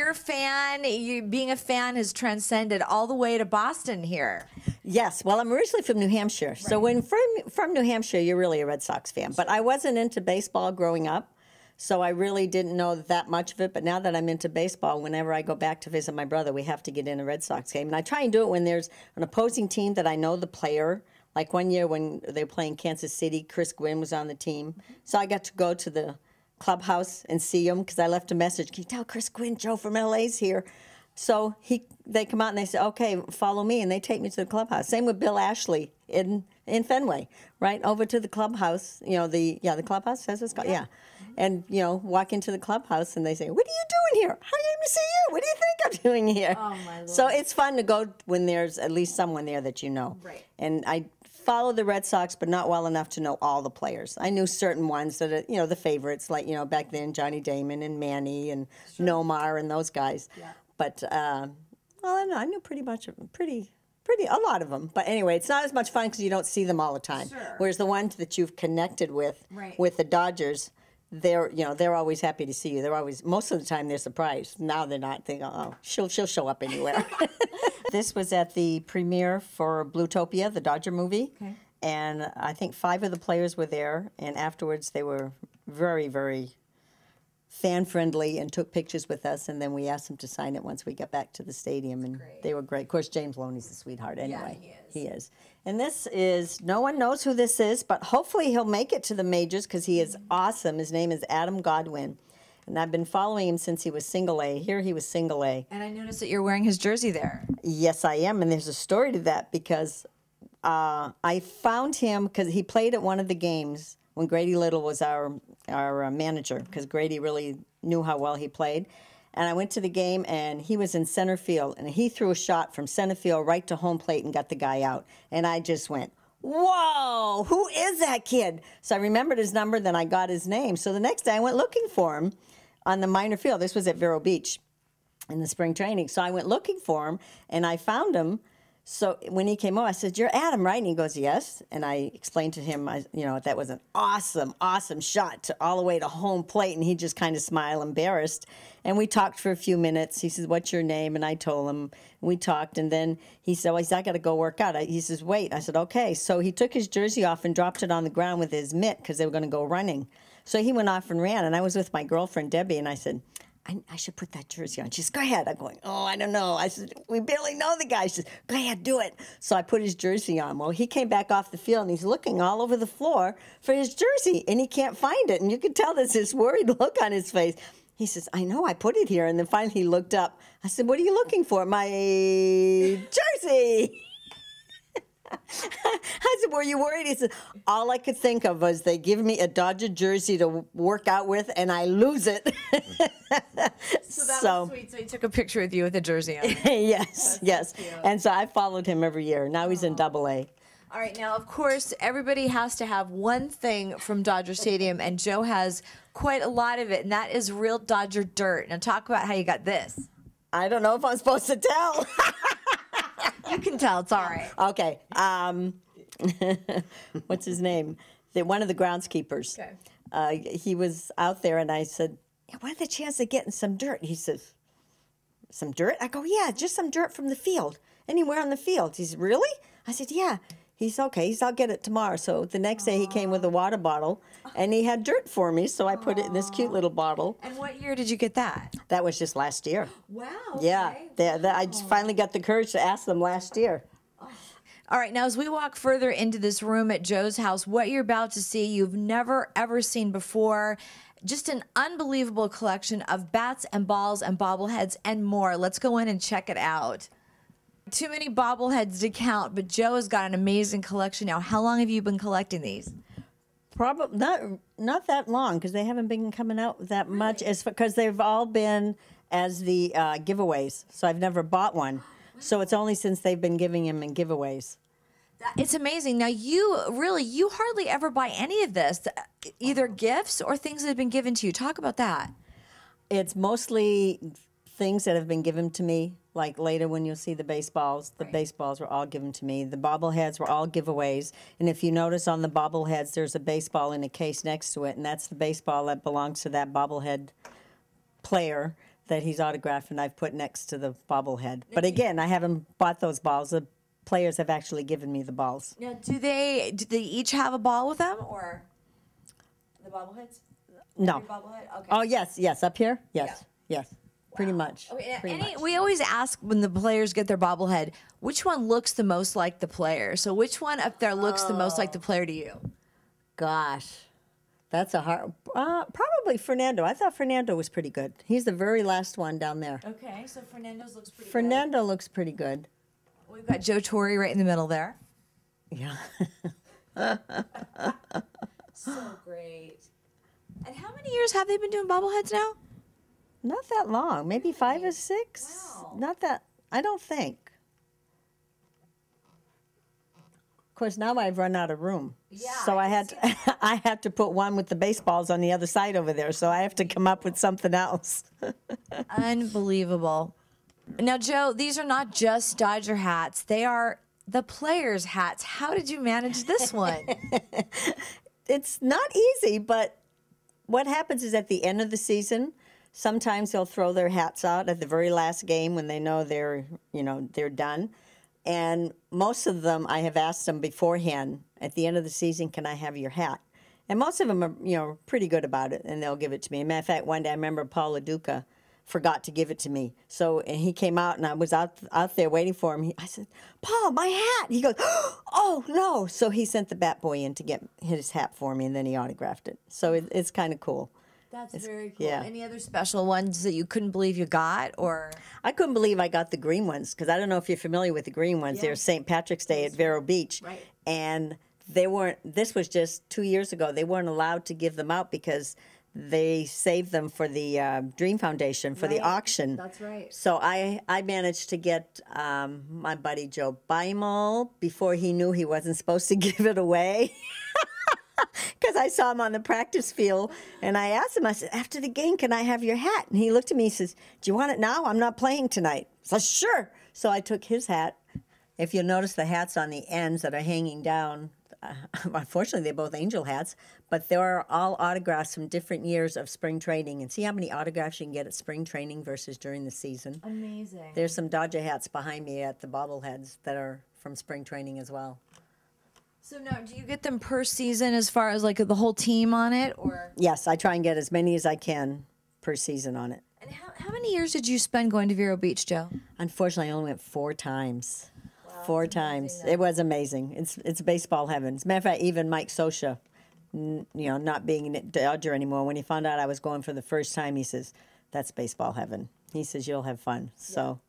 Dodger fan. Being a fan has transcended all the way to Boston here. Yes. Well, I'm originally from New Hampshire. Right. So when from New Hampshire, you're really a Red Sox fan. But I wasn't into baseball growing up, so I really didn't know that much of it. But now that I'm into baseball, whenever I go back to visit my brother, we have to get in a Red Sox game. And I try and do it when there's an opposing team that I know the player. Like one year when they were playing Kansas City, Chris Gwynn was on the team. So I got to go to the clubhouse and see him because I left a message. Can you tell Chris Gwynn, Joe from LA's here? So they come out and they say, okay, follow me, and they take me to the clubhouse. Same with Bill Ashley in Fenway, right over to the clubhouse. You know, the clubhouse, that's what it's called, yeah. And, you know, walk into the clubhouse and they say, what are you doing here? How did I see you? What do you think I'm doing here? Oh, my Lord. So it's fun to go when there's at least someone there that you know. Right. And I follow the Red Sox, but not well enough to know all the players. I knew certain ones that are, you know, the favorites, like, you know, back then Johnny Damon and Manny and Nomar and those guys. Yeah. But, well, I don't know, I knew pretty much, a lot of them. But anyway, it's not as much fun because you don't see them all the time. Sure. Whereas the ones that you've connected with the Dodgers, they're always happy to see you. They're always, most of the time, they're surprised. Now they're not. They go, oh, she'll show up anywhere. This was at the premiere for Bluetopia, the Dodger movie. Okay. And I think 5 of the players were there. And afterwards, they were very, very fan-friendly and took pictures with us. And then we asked them to sign it once we got back to the stadium. And they were great. Of course, James Loney's a sweetheart anyway. Yeah, he is. And this is, no one knows who this is, but hopefully he'll make it to the majors because he is awesome. His name is Adam Godwin. And I've been following him since he was single A. Here he was single A. And I noticed that you're wearing his jersey there. Yes, I am. And there's a story to that because I found him because he played at one of the games when Grady Little was our manager, because Grady really knew how well he played. And I went to the game, and he was in center field, and he threw a shot from center field right to home plate and got the guy out. And I just went, whoa, who is that kid? So I remembered his number, then I got his name. So the next day I went looking for him on the minor field. This was at Vero Beach in the spring training. So I went looking for him, and I found him. So when he came over, I said, you're Adam, right? And he goes, yes. And I explained to him, you know, that was an awesome, awesome shot all the way to home plate. And he just kind of smiled, embarrassed. And we talked for a few minutes. He says, what's your name? And I told him. We talked. And then he said, well, I got to go work out. He says, wait. I said, okay. So he took his jersey off and dropped it on the ground with his mitt because they were going to go running. So he went off and ran. And I was with my girlfriend, Debbie, and I said, I should put that jersey on. She says, go ahead. I'm going, oh, I don't know. I said, we barely know the guy. She says, go ahead, do it. So I put his jersey on. Well, he came back off the field, and he's looking all over the floor for his jersey, and he can't find it. And you can tell there's this worried look on his face. He says, I know, I put it here. And then finally he looked up. I said, what are you looking for? My jersey. I said, were you worried? He said, all I could think of was they give me a Dodger jersey to work out with, and I lose it. So that was sweet. So he took a picture with you with the jersey on. Yes, yes. Cute. And so I followed him every year. Now he's in Double-A. All right, now, of course, everybody has to have one thing from Dodger Stadium, and Joe has quite a lot of it, and that is real Dodger dirt. Now, talk about how you got this. I don't know if I'm supposed to tell. You can tell. It's all right. Okay. What's his name? One of the groundskeepers. Okay. He was out there, and I said, what are the chances of getting some dirt? He says, some dirt? I go, yeah, just some dirt from the field. Anywhere on the field. He said, really? I said, yeah. He's okay. He said, I'll get it tomorrow. So the next day he came with a water bottle, and he had dirt for me, so I put it in this cute little bottle. And what year did you get that? That was just last year. Wow. Okay. Yeah. I just finally got the courage to ask them last year. All right, now as we walk further into this room at Joe's house, what you're about to see, you've never, ever seen before. Just an unbelievable collection of bats and balls and bobbleheads and more. Let's go in and check it out. Too many bobbleheads to count, but Joe has got an amazing collection now. How long have you been collecting these? Probably not that long, because they haven't been coming out that much. It's because they've all been as the giveaways. So I've never bought one. So it's only since they've been giving them in giveaways. It's amazing. Now, you hardly ever buy any of this, either gifts or things that have been given to you. Talk about that. It's mostly things that have been given to me, like later when you'll see the baseballs. The baseballs were all given to me. The bobbleheads were all giveaways. And if you notice on the bobbleheads, there's a baseball in a case next to it, and that's the baseball that belongs to that bobblehead player that he's autographed and I've put next to the bobblehead. But again, I haven't bought those balls. The players have actually given me the balls. Now, do they each have a ball with them, or the bobbleheads? No. Every bobblehead? Okay. Oh, yes, up here? Yes, yes, pretty much. Okay, pretty much. we always ask when the players get their bobblehead, which one looks the most like the player? So which one up there looks the most like the player to you? Gosh, that's a hard, probably Fernando. I thought Fernando was pretty good. He's the very last one down there. Okay, so Fernando's looks pretty Fernando looks pretty good. good. We've got Joe Torre right in the middle there. Yeah. So great. And how many years have they been doing bobbleheads now? Not that long, maybe 5 or 6. Wow. Not that, I don't think. Of course, now I've run out of room. Yeah, So I I had I had to put one with the baseballs on the other side over there. So I have to come up with something else. Unbelievable. Now, Joe, these are not just Dodger hats. They are the players' hats. How did you manage this one? It's not easy, but what happens is at the end of the season, sometimes they'll throw their hats out at the very last game when they know they're done. And most of them, I have asked them beforehand, at the end of the season, can I have your hat? And most of them are, pretty good about it, and they'll give it to me. As a matter of fact, one day I remember Paul LaDuca forgot to give it to me. So, and he came out, and I was out there waiting for him. I said, Paul, my hat. He goes, oh, no. So he sent the bat boy in to get his hat for me, and then he autographed it. So it's kind of cool. That's very cool. yeah. Any other special ones that you couldn't believe you got, or? I couldn't believe I got the green ones, because I don't know if you're familiar with the green ones. They're St. Patrick's Day at Vero Beach. Right. And they weren't, this was just 2 years ago, they weren't allowed to give them out because they saved them for the Dream Foundation, for the Right. auction. That's right. So I managed to get my buddy Joe Beimel before he knew he wasn't supposed to give it away. Because I saw him on the practice field, and I asked him, I said, after the game, can I have your hat? And he looked at me, he says, do you want it now? I'm not playing tonight. So sure. So I took his hat. If you'll notice the hats on the ends that are hanging down, unfortunately, they're both angel hats, but they're all autographs from different years of spring training. And see how many autographs you can get at spring training versus during the season. Amazing. There's some Dodger hats behind me at the bobbleheads that are from spring training as well. So now, do you get them per season as far as like the whole team on it, or? Yes, I try and get as many as I can per season on it. And how many years did you spend going to Vero Beach, Joe? Unfortunately, I only went 4 times. 4 times. It was amazing. It's baseball heaven. As a matter of fact, even Mike Scioscia, not being a Dodger anymore, when he found out I was going for the first time, he says, that's baseball heaven. He says, you'll have fun. So